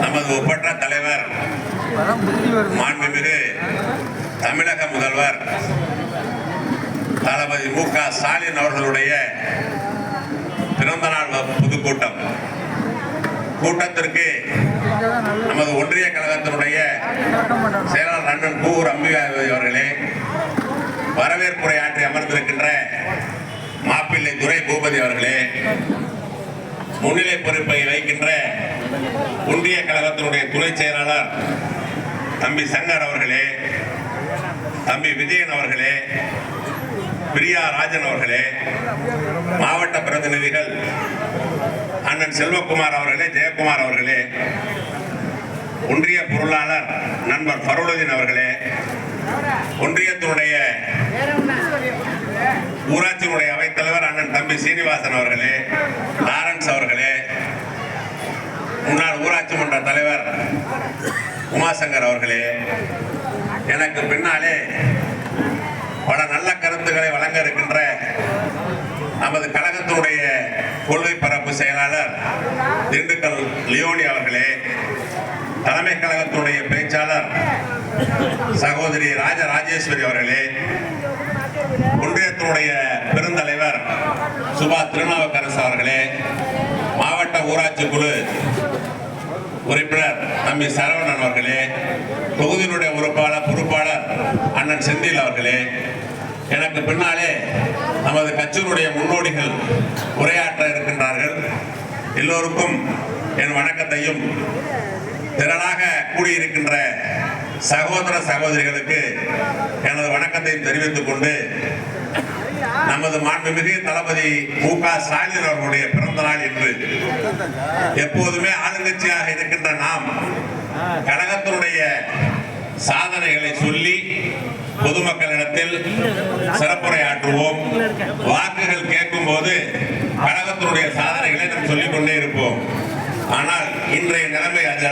நமது ஒப்பற்ற தலைவர் மாண்புமிகு தமிழக முதல்வர் தளபதி மு.க. ஸ்டாலின் அவர்களுடைய பிறந்தநாள் பொதுக்கூட்டம் கூட்டத்திற்கு நமது ஒன்றிய கழகத்தினுடைய செயலாளர் அண்ணன் கூர் அம்பிகாபதி அவர்களே, வரவேற்புரை ஆற்றி அமர்ந்திருக்கின்ற மாப்பிள்ளை துரை பூபதி அவர்களே, முன்னிலை பொறுப்பை வகிக்கின்ற ஒன்றிய கழகத்தினுடைய துணை செயலாளர் தம்பி சங்கர் அவர்களே, தம்பி விஜயன் அவர்களே, பிரியா ராஜன் அவர்களே, மாவட்ட பிரதிநிதிகள் அண்ணன் செல்வகுமார் அவர்களே, ஜெயக்குமார் அவர்களே, ஒன்றிய பொருளாளர் நண்பர் ஃபருலுதீன் அவர்களே, ஒன்றியத்தினுடைய ஊராட்சியினுடைய அவைத்தலைவர் அண்ணன் தம்பி சீனிவாசன் அவர்களே, லாரன்ஸ் அவர்களே, முன்னாள் ஊராட்சி மன்ற தலைவர் உமாசங்கர் அவர்களே, எனக்கு பின்னாலே பல நல்ல கருத்துக்களை வழங்க இருக்கின்ற நமது கழகத்தினுடைய கொள்கை பரப்பு செயலாளர் திண்டுக்கல் லியோனி அவர்களே, தலைமை கழகத்தினுடைய பேச்சாளர் சகோதரி ராஜராஜேஸ்வரி அவர்களே, ஒன்றியத்தினுடைய பெருந்தலைவர் சுபா திருநாவுக்கரசு அவர்களே, மாவட்ட ஊராட்சி குழு உறுப்பினர் தம்பி சரவணன் அவர்களே, தொகுதியினுடைய பொறுப்பாளர் அண்ணன் செந்தில் அவர்களே, எனக்கு பின்னாலே நமது கட்சியினுடைய முன்னோடிகள் உரையாற்ற இருக்கின்றார்கள். எல்லோருக்கும் என் வணக்கத்தையும், திரளாக கூடியிருக்கின்ற சகோதர சகோதரிகளுக்கு எனது வணக்கத்தையும் தெரிவித்துக் கொண்டு, நமது மாண்புமிகு தளபதி மு.க. ஸ்டாலின் அவர்களுடைய பிறந்த நாள் என்று எப்போதுமே ஆளுங்கட்சியாக இருக்கின்ற நாம் கழகத்தினுடைய சாதனைகளை சொல்லி பொதுமக்களிடத்தில் சிறப்புரையாற்றுவோம். வாக்குகள் கேட்கும் போது கழகத்தினுடைய சாதனைகளை நாம் சொல்லிக் கொண்டே இருப்போம். ஆனால் இன்றைய நிலைமை அது